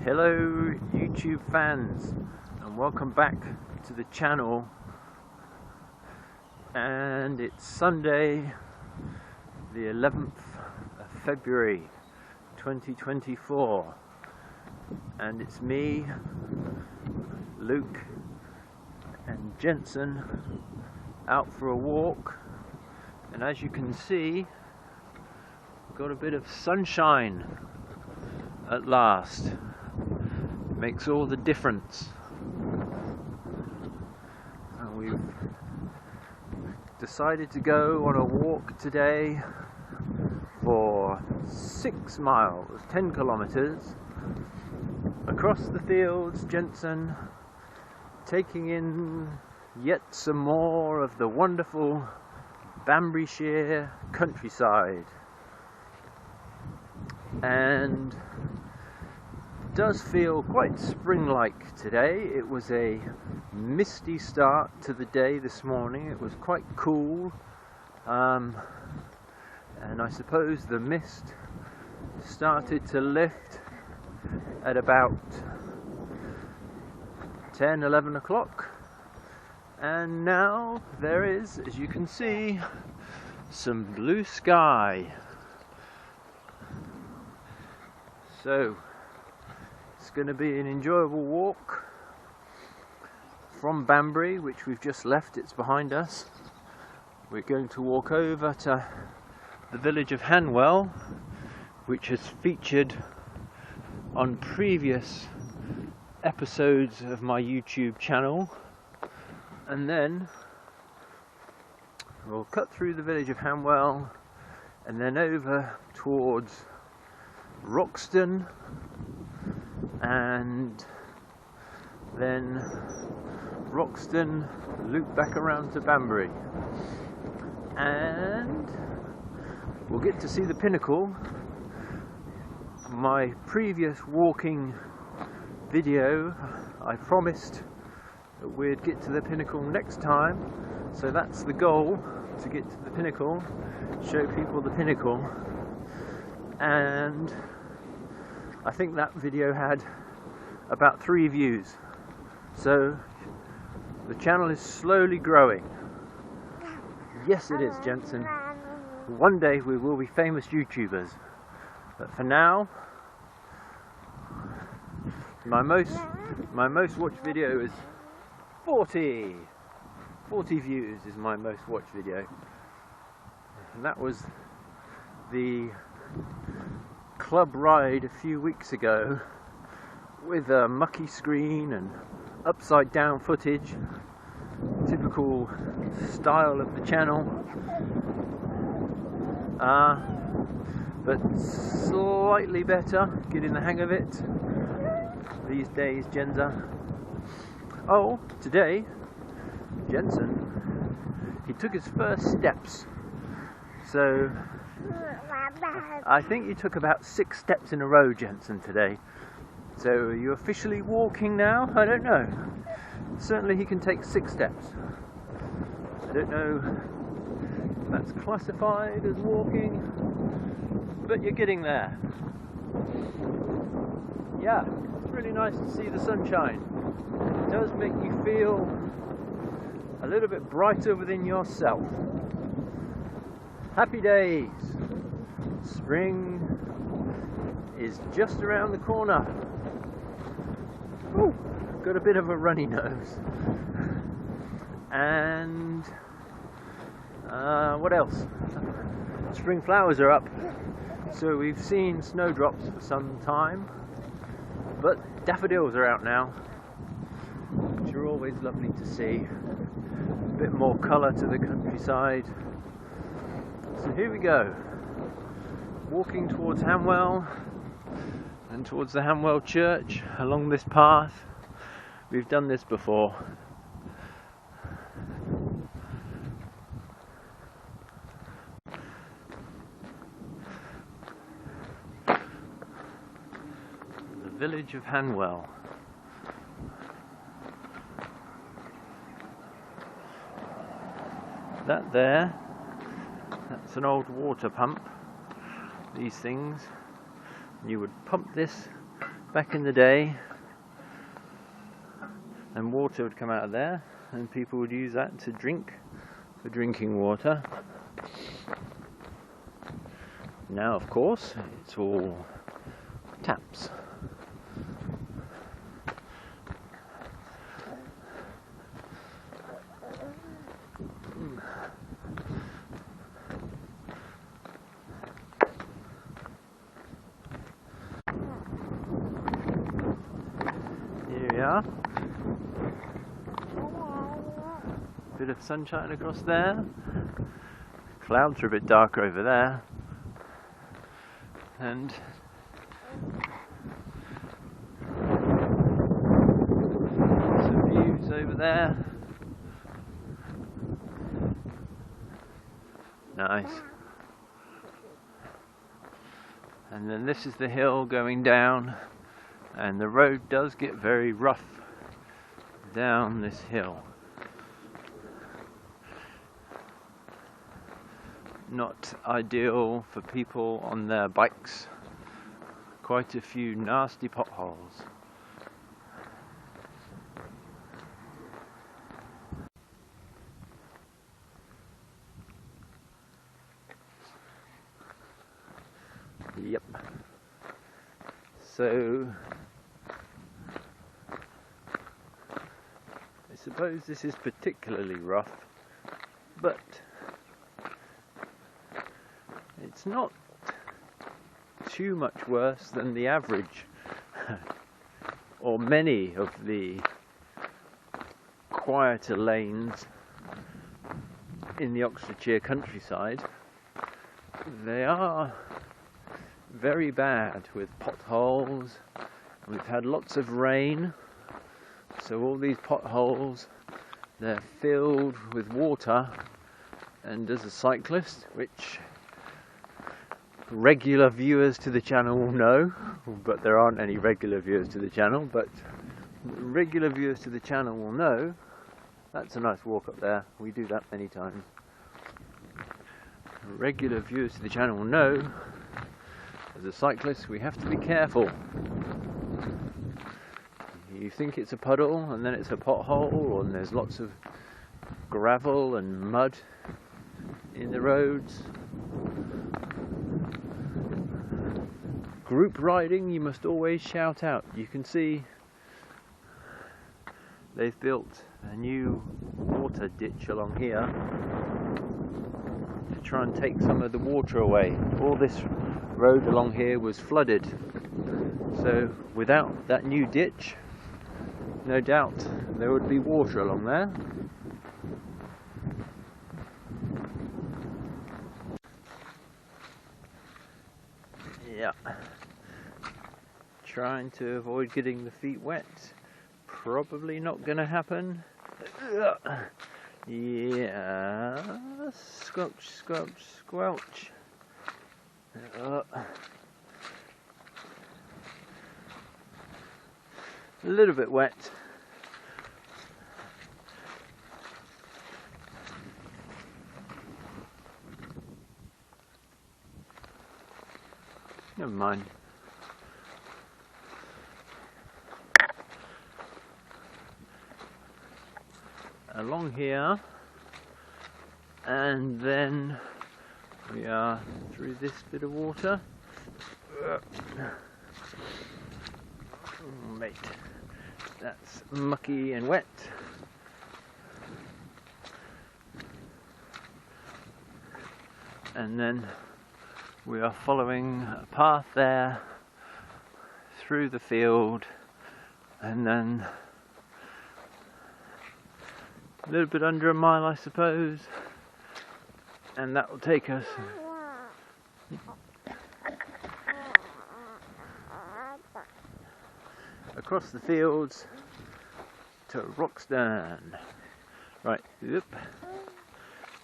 Hello YouTube fans, and welcome back to the channel. And it's Sunday the 11th of February 2024, and it's me, Luke and Jensen out for a walk. And as you can see, we've got a bit of sunshine at last. Makes all the difference. And we've decided to go on a walk today for 6 miles, 10 kilometers across the fields, Jensen, taking in yet some more of the wonderful Banburyshire countryside. And does feel quite spring-like today. It was a misty start to the day this morning. It was quite cool, and I suppose the mist started to lift at about 10-11 o'clock, and now there is, as you can see, some blue sky. So it's going to be an enjoyable walk from Banbury, which we've just left. It's behind us. We're going to walk over to the village of Hanwell, which has featured on previous episodes of my YouTube channel, and then we'll cut through the village of Hanwell and then over towards Wroxton, and then Wroxton, loop back around to Banbury, and we'll get to see the pinnacle. My previous walking video, I promised that we'd get to the pinnacle next time, so that's the goal, to get to the pinnacle, show people the pinnacle. And I think that video had about 3 views, so the channel is slowly growing. Yes, it is, Jensen. One day we will be famous YouTubers, but for now, my most watched video is 40 views is my most watched video, and that was the club ride a few weeks ago with a mucky screen and upside down footage, typical style of the channel, but slightly better, getting the hang of it these days, Jensen. Oh, today Jensen, he took his first steps, so I think you took about 6 steps in a row, Jensen, today. So are you officially walking now? I don't know. Certainly he can take 6 steps. I don't know if that's classified as walking, but you're getting there. Yeah, it's really nice to see the sunshine. It does make you feel a little bit brighter within yourself. Happy days. Spring is just around the corner. Ooh, got a bit of a runny nose. And what else? Spring flowers are up. So we've seen snowdrops for some time, but daffodils are out now, which are always lovely to see. A bit more colour to the countryside. So here we go, walking towards Hanwell and towards the Hanwell church along this path. We've done this before. The village of Hanwell. That there, that's an old water pump. These things, you would pump this back in the day, and water would come out of there, and people would use that to drink, for drinking water. Now, of course, it's all taps. Here we are. Bit of sunshine across there. Clouds are a bit darker over there. And some views over there. Nice. And then this is the hill going down, and the road does get very rough down this hill. Not ideal for people on their bikes. Quite a few nasty potholes. Yep. So I suppose this is particularly rough, but it's not too much worse than the average or many of the quieter lanes in the Oxfordshire countryside. They are very bad with potholes. We've had lots of rain, so all these potholes, they're filled with water, and as a cyclist, which regular viewers to the channel will know, but there aren't any regular viewers to the channel, but regular viewers to the channel will know, that's a nice walk up there, we do that many times. Regular viewers to the channel will know, as a cyclist we have to be careful. You think it's a puddle and then it's a pothole, and there's lots of gravel and mud in the roads. Group riding, you must always shout out. You can see they've built a new water ditch along here to try and take some of the water away. All this road along here was flooded, so without that new ditch, no doubt there would be water along there. Yeah. Trying to avoid getting the feet wet. Probably not going to happen. Yeah. Squelch, squelch, squelch. A little bit wet. Never mind. Along here, and then we are through this bit of water. Oh, mate, that's mucky and wet. And then we are following a path there through the field, and then a little bit under a mile, I suppose, and that will take us across the fields to Wroxton. Right, yep.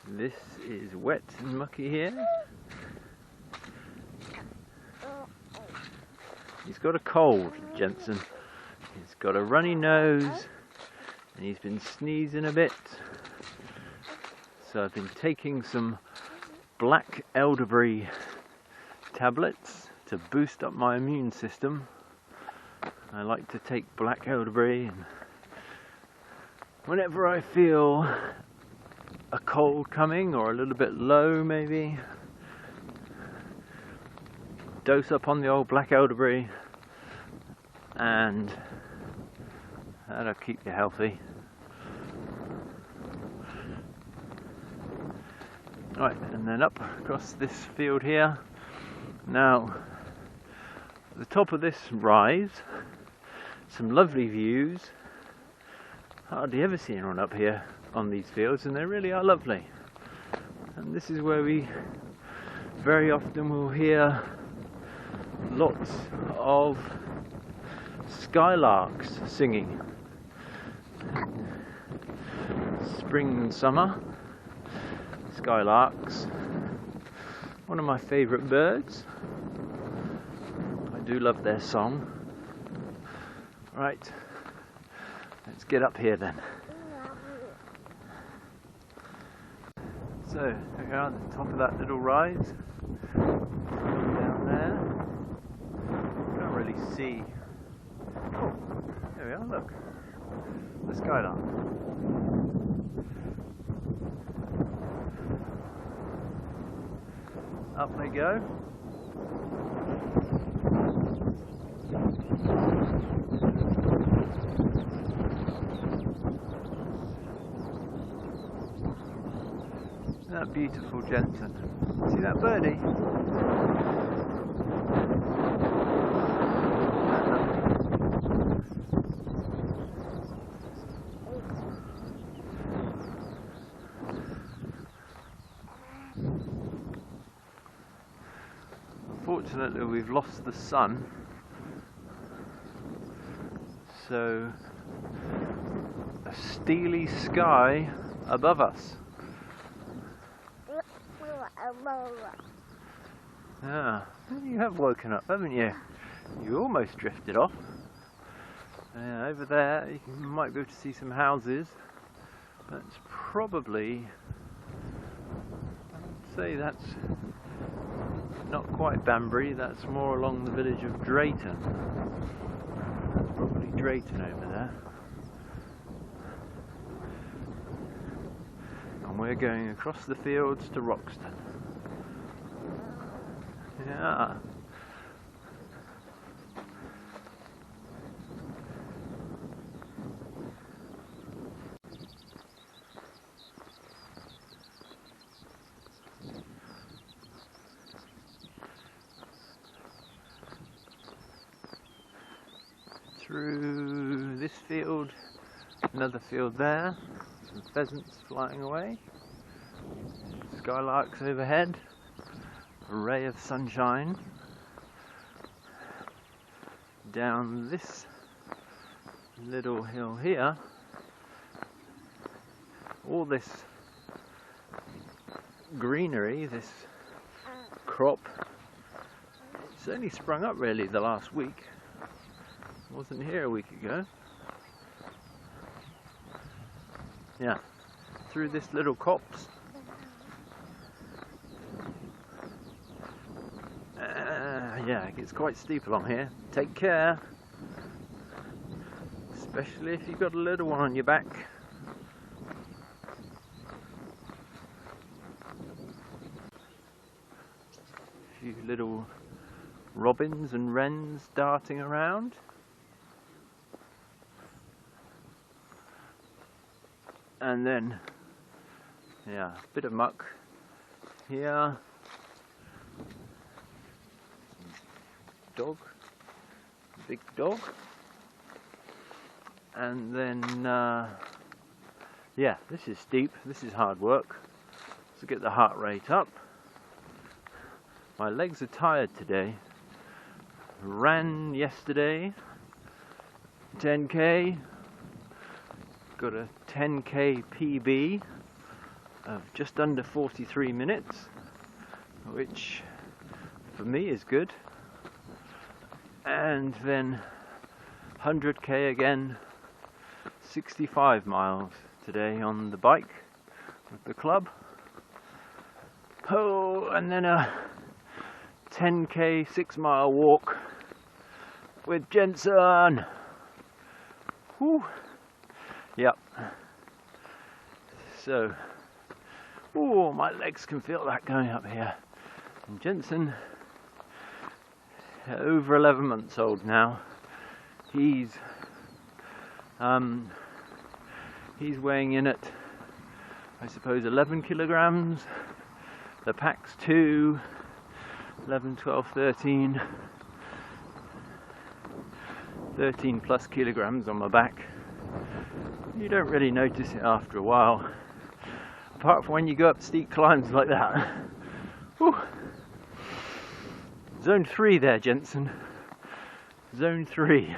This is wet and mucky here. He's got a cold, Jensen. He's got a runny nose, and he's been sneezing a bit. So I've been taking some black elderberry tablets to boost up my immune system. I like to take black elderberry, and whenever I feel a cold coming or a little bit low maybe, dose up on the old black elderberry and that'll keep you healthy. Right, and then up across this field here. Now, at the top of this rise, some lovely views. Hardly ever see anyone up here on these fields, and they really are lovely. And this is where we very often will hear lots of skylarks singing. Spring and summer, skylarks, one of my favourite birds. I do love their song. Right, let's get up here then. So, here we are at the top of that little rise. Down there. You can't really see. Oh, there we are, look. The skylark. Up they go. That beautiful Jensen. See that birdie? Unfortunately, we've lost the sun, so a steely sky above us. Yeah, you have woken up, haven't you? You almost drifted off. Over there, you might be able to see some houses. That's probably, I'd say that's not quite Banbury, that's more along the village of Drayton. Probably Drayton over there. And we're going across the fields to Wroxton. Yeah. Through this field, another field there, some pheasants flying away, skylarks overhead, a ray of sunshine. Down this little hill here, all this greenery, this crop, it's only sprung up really the last week. Wasn't here a week ago. Yeah, through this little copse. Yeah, it gets quite steep along here. Take care, especially if you've got a little one on your back. A few little robins and wrens darting around. And then, yeah, a bit of muck here. Dog, big dog. And then, yeah, this is steep, this is hard work. To get the heart rate up. My legs are tired today. Ran yesterday, 10k. Got a 10k PB of just under 43 minutes, which for me is good. And then 100k again, 65 miles today on the bike with the club. Oh, and then a 10k 6-mile walk with Jensen. Whew. Yep. So, oh, my legs can feel that going up here. And Jensen, over 11 months old now. He's weighing in at, I suppose, 11 kilograms. The pack's 2, 11, 12, 13 plus kilograms on my back. You don't really notice it after a while, apart from when you go up steep climbs like that. Whew. Zone 3 there, Jensen. Zone 3.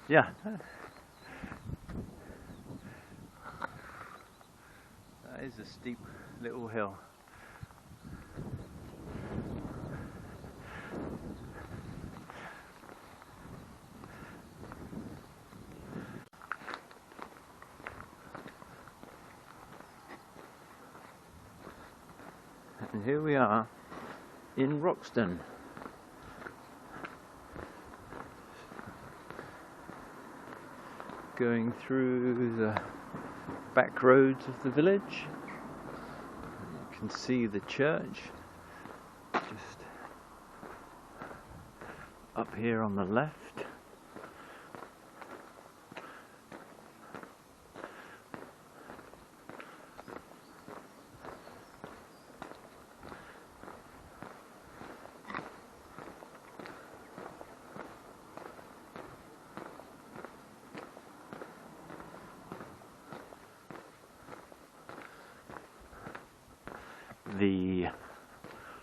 Yeah. That is a steep little hill. And here we are in Wroxton. Going through the back roads of the village. You can see the church just up here on the left. The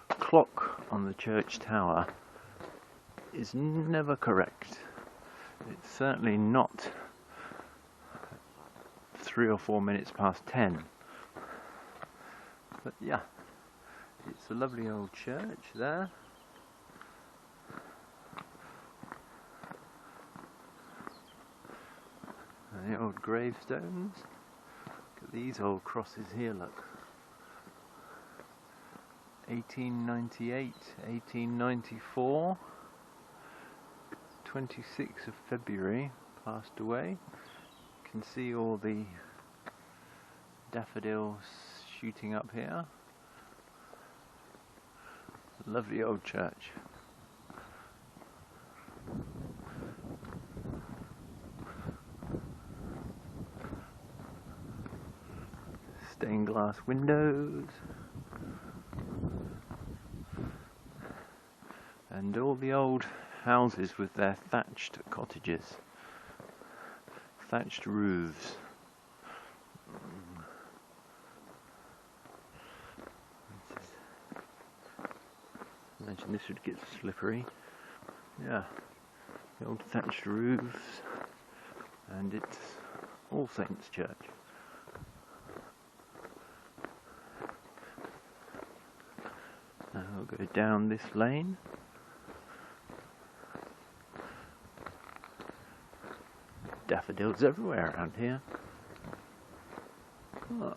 clock on the church tower is never correct. It's certainly not 3 or 4 minutes past 10. But yeah, it's a lovely old church there. And the old gravestones. Look at these old crosses here, look. 1898, 1894, 26th of February, passed away. You can see all the daffodils shooting up here. Lovely old church. Stained glass windows. And all the old houses with their thatched cottages, thatched roofs. Imagine this would get slippery. Yeah, the old thatched roofs, and it's All Saints Church. Now we'll go down this lane. Daffodils everywhere around here. Oh.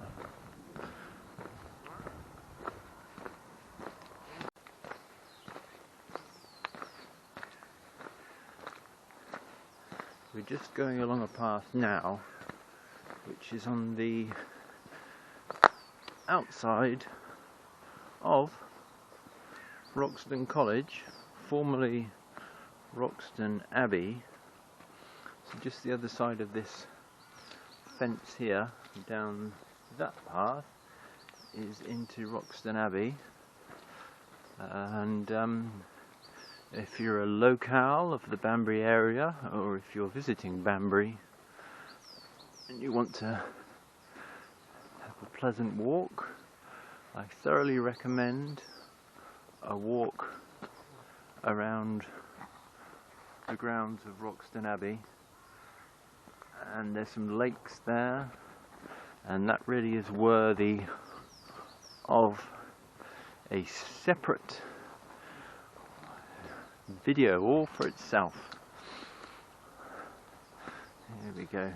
We're just going along a path now, which is on the outside of Wroxton College, formerly Wroxton Abbey. So just the other side of this fence here, down that path, is into Wroxton Abbey. And if you're a locale of the Banbury area, or if you're visiting Banbury and you want to have a pleasant walk, I thoroughly recommend a walk around the grounds of Wroxton Abbey. And there's some lakes there, and that really is worthy of a separate video all for itself. Here we go,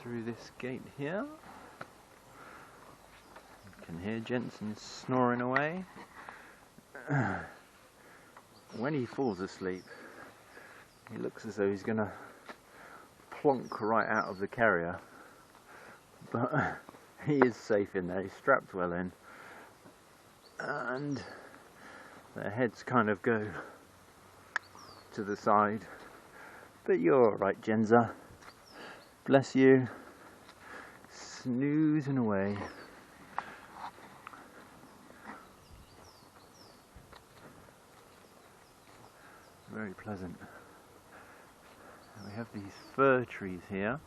through this gate here. You can hear Jensen snoring away. when he falls asleep, he looks as though he's going to plonk right out of the carrier, but he is safe in there. He's strapped well in, and their heads kind of go to the side. But you're alright, Jensen. Bless you. Snoozing away. Very pleasant. We have these fir trees here.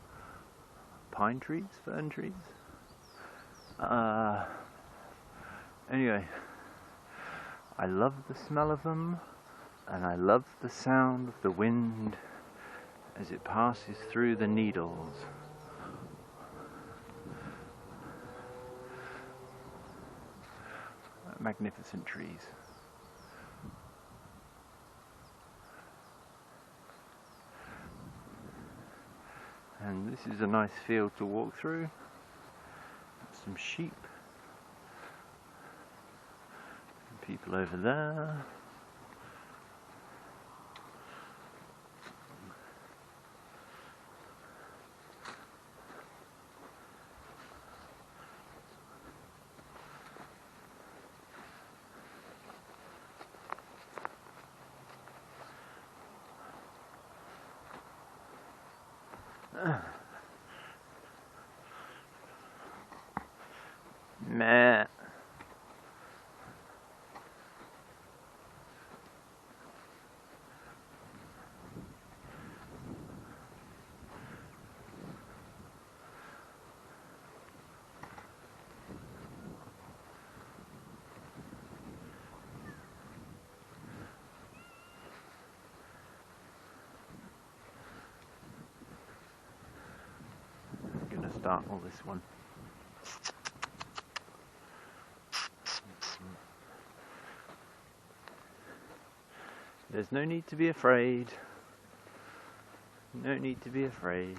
Pine trees? Fern trees? Anyway, I love the smell of them, and I love the sound of the wind as it passes through the needles. Magnificent trees. And this is a nice field to walk through. Some sheep. Some people over there. Meh. I'm gonna start all this one. There's no need to be afraid. No need to be afraid.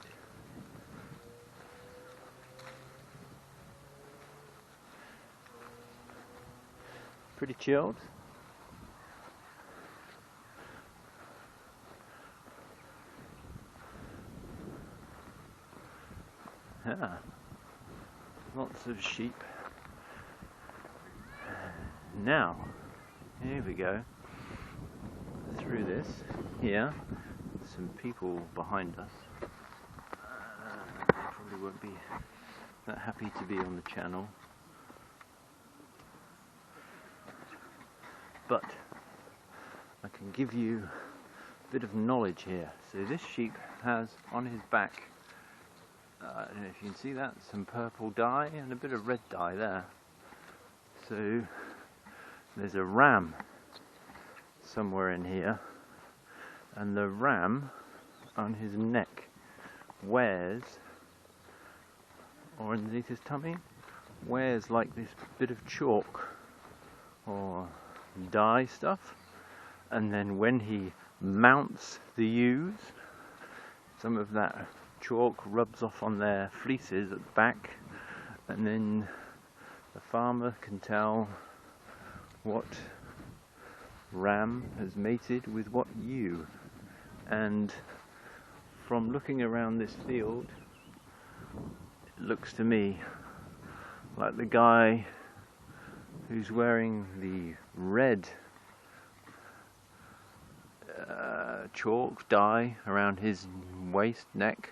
Pretty chilled. Yeah. Lots of sheep. Now, here we go. Through this, here, some people behind us. They probably won't be that happy to be on the channel, but I can give you a bit of knowledge here. So this sheep has on his back, I don't know if you can see that, some purple dye and a bit of red dye there. So there's a ram somewhere in here, and the ram on his neck wears, or underneath his tummy, wears like this bit of chalk or dye stuff, and then when he mounts the ewes, some of that chalk rubs off on their fleeces at the back, and then the farmer can tell what ram has mated with what ewe. And from looking around this field, it looks to me like the guy who's wearing the red chalk dye around his waist, neck,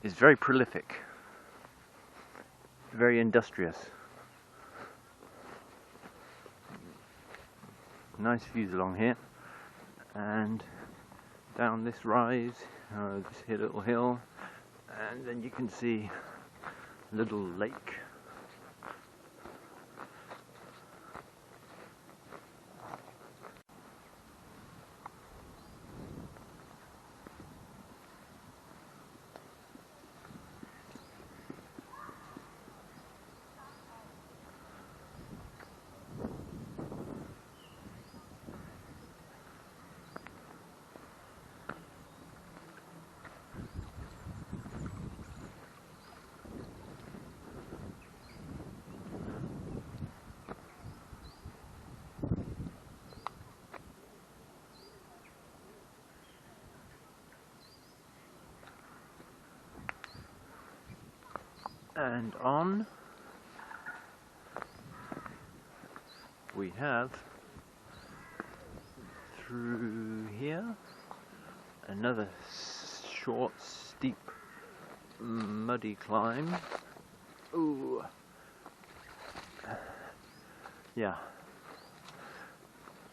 is very prolific, very industrious. Nice views along here, and down this rise, just hit a little hill, and then you can see a little lake. And on we have, through here, another short, steep, muddy climb. Ooh. Yeah.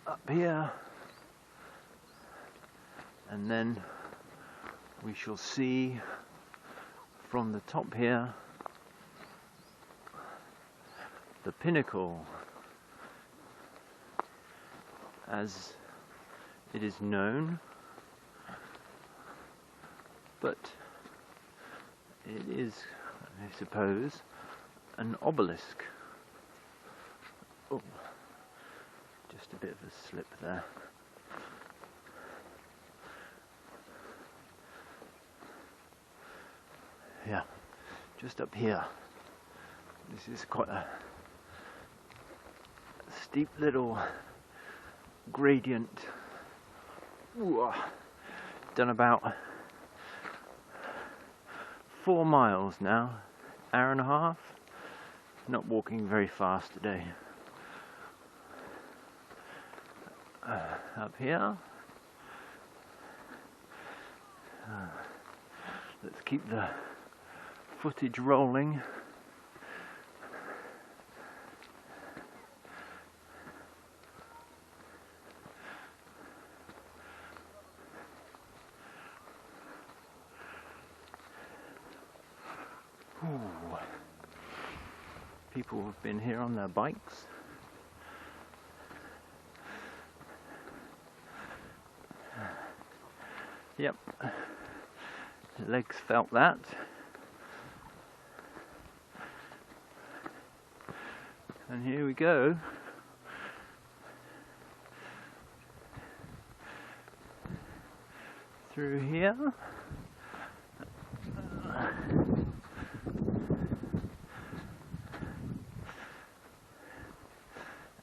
Up here. And then we shall see from the top here the pinnacle, as it is known, but it is, I suppose, an obelisk. Oh, just a bit of a slip there. Yeah, just up here. This is quite a steep little gradient. Ooh, done about 4 miles now, hour and a half. Not walking very fast today. Up here. Let's keep the footage rolling. Ooh. People have been here on their bikes. Yep, legs felt that. And here we go. Through here.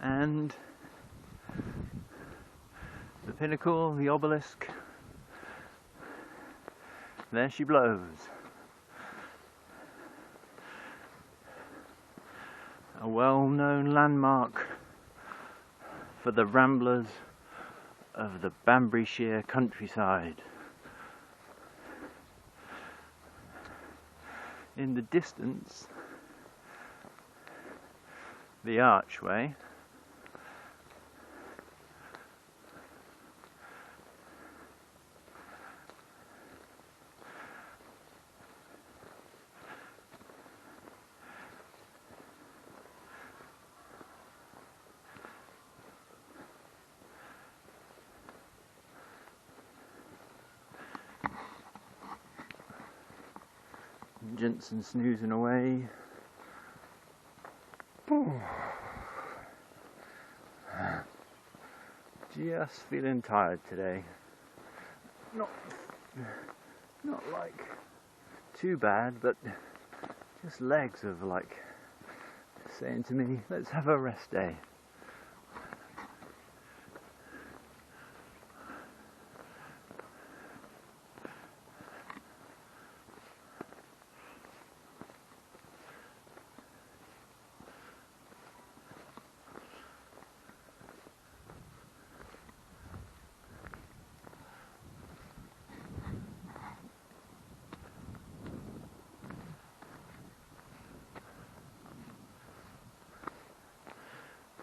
And the pinnacle, the obelisk. There she blows. A well-known landmark for the ramblers of the Banburyshire countryside. In the distance, the archway. Jensen snoozing away. Just feeling tired today. Not like too bad, but just legs of like saying to me, let's have a rest day.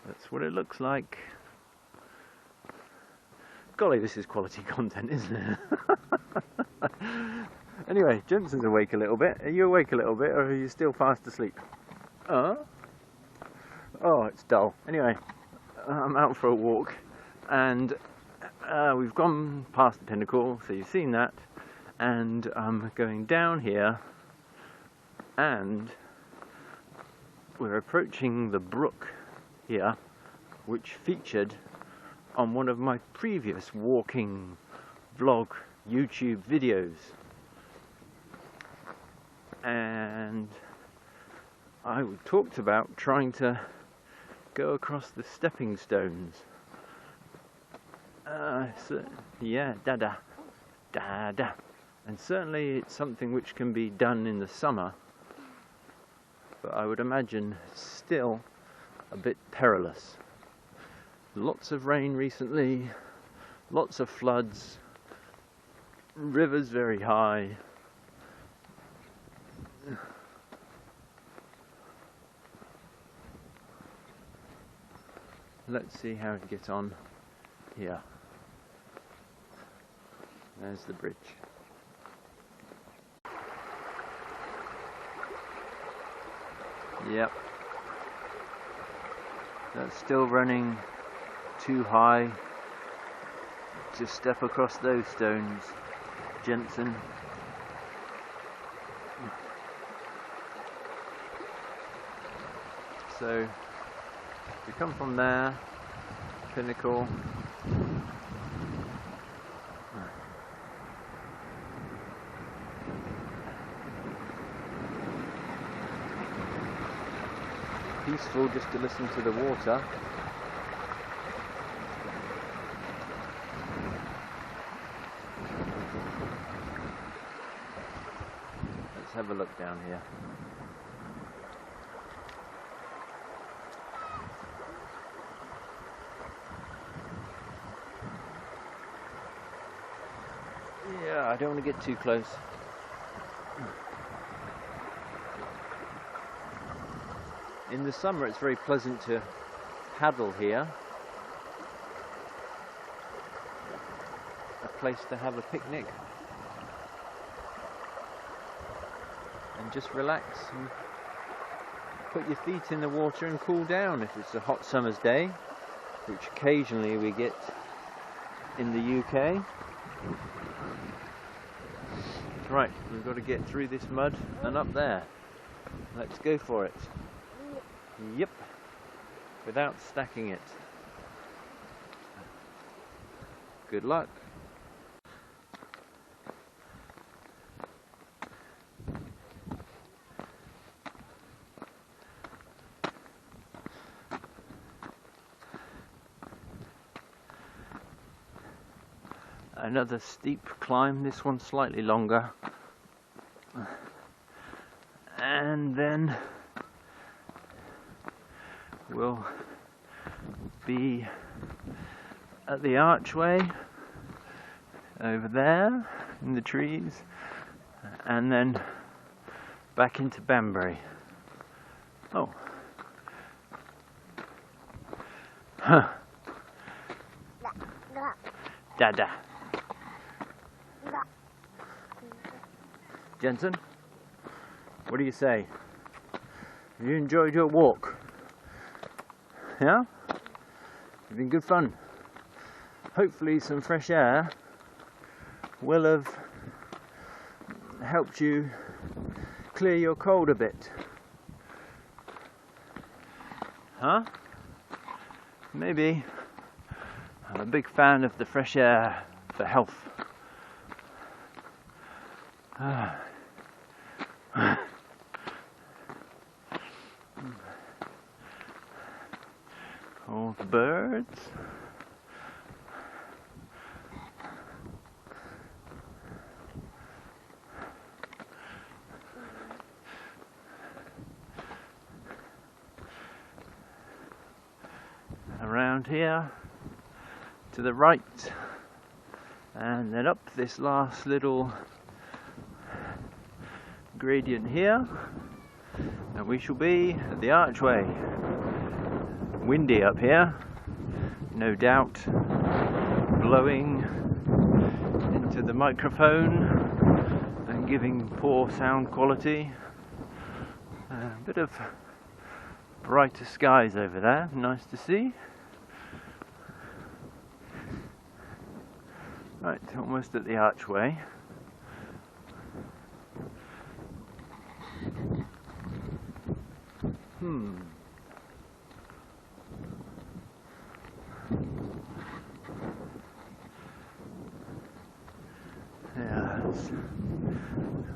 That's what it looks like. Golly, this is quality content, isn't it? Anyway, Jensen's awake a little bit. Are you awake a little bit, or are you still fast asleep? Oh, it's dull. Anyway, I'm out for a walk, and we've gone past the pinnacle, so you've seen that, and I'm going down here, and we're approaching the brook here, which featured on one of my previous walking vlog YouTube videos. And I talked about trying to go across the stepping stones. So, yeah, dada. And certainly it's something which can be done in the summer. but I would imagine still a bit perilous. Lots of rain recently, lots of floods, rivers very high. Let's see how it gets on here. There's the bridge. Yep. That's still running too high to step across those stones, Jensen. So we come from there, pinnacle. Peaceful just to listen to the water. Let's have a look down here. Yeah, I don't want to get too close. In the summer it's very pleasant to paddle here. A place to have a picnic and just relax and put your feet in the water and cool down if it's a hot summer's day, which occasionally we get in the UK. Right, we've got to get through this mud and up there. Let's go for it. Yep, without stacking it. Good luck. Another steep climb, this one slightly longer. And then we'll be at the archway over there in the trees, and then back into Banbury. Oh. Huh. Dada. Jensen, what do you say? You enjoyed your walk? Yeah? It's been good fun. Hopefully some fresh air will have helped you clear your cold a bit. Huh? Maybe. I'm a big fan of the fresh air for health. All the birds. Around here to the right, and then up this last little gradient here, and we shall be at the archway. Windy up here, no doubt, blowing into the microphone and giving poor sound quality. A bit of brighter skies over there, nice to see. Right, almost at the archway. Yeah, it's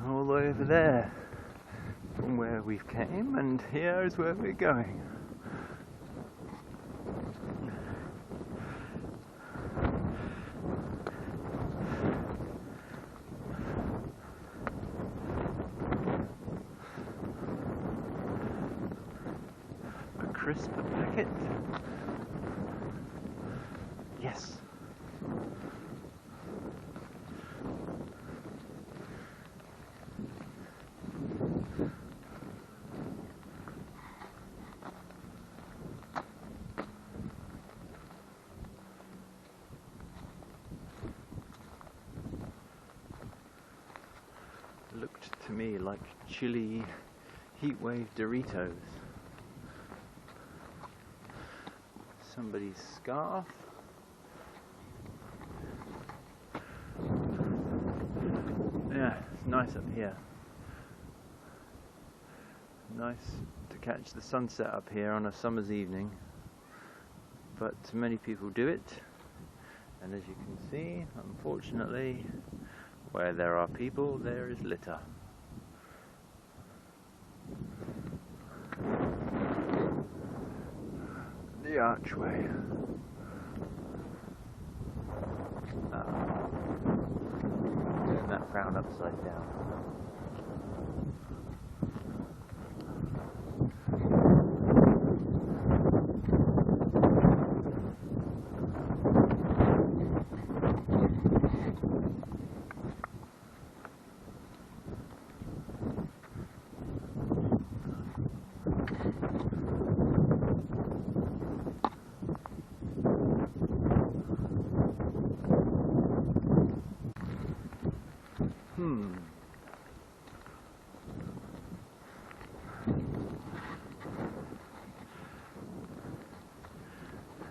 all the way over there from where we've came, and here is where we're going. crisp packet. Yes. Looked to me like chili heatwave Doritos. Somebody's scarf. Yeah, it's nice up here. Nice to catch the sunset up here on a summer's evening, but many people do it, and as you can see, unfortunately, where there are people, there is litter. The archway. Turn that frown upside down.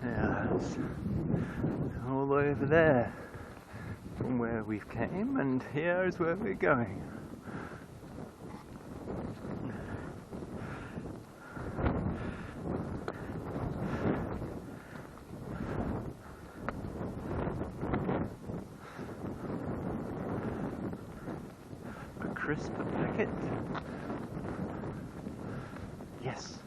Yeah, it's all the way over there from where we've came, and here is where we're going. A crisp packet. Yes.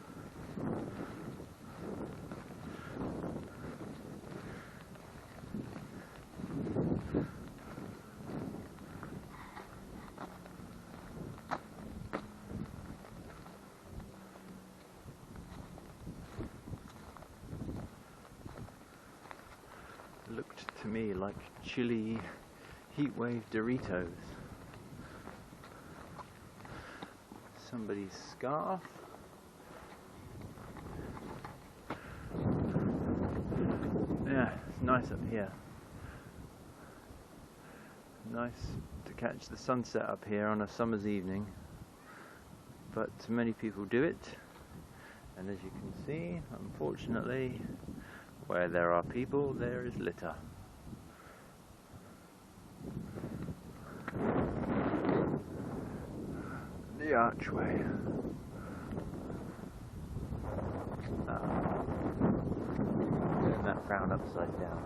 Looked to me like chili heatwave Doritos. Somebody's scarf. Yeah, it's nice up here. Nice to catch the sunset up here on a summer's evening, but many people do it, and as you can see, unfortunately, where there are people, there is litter. The archway. Turn that frown upside down.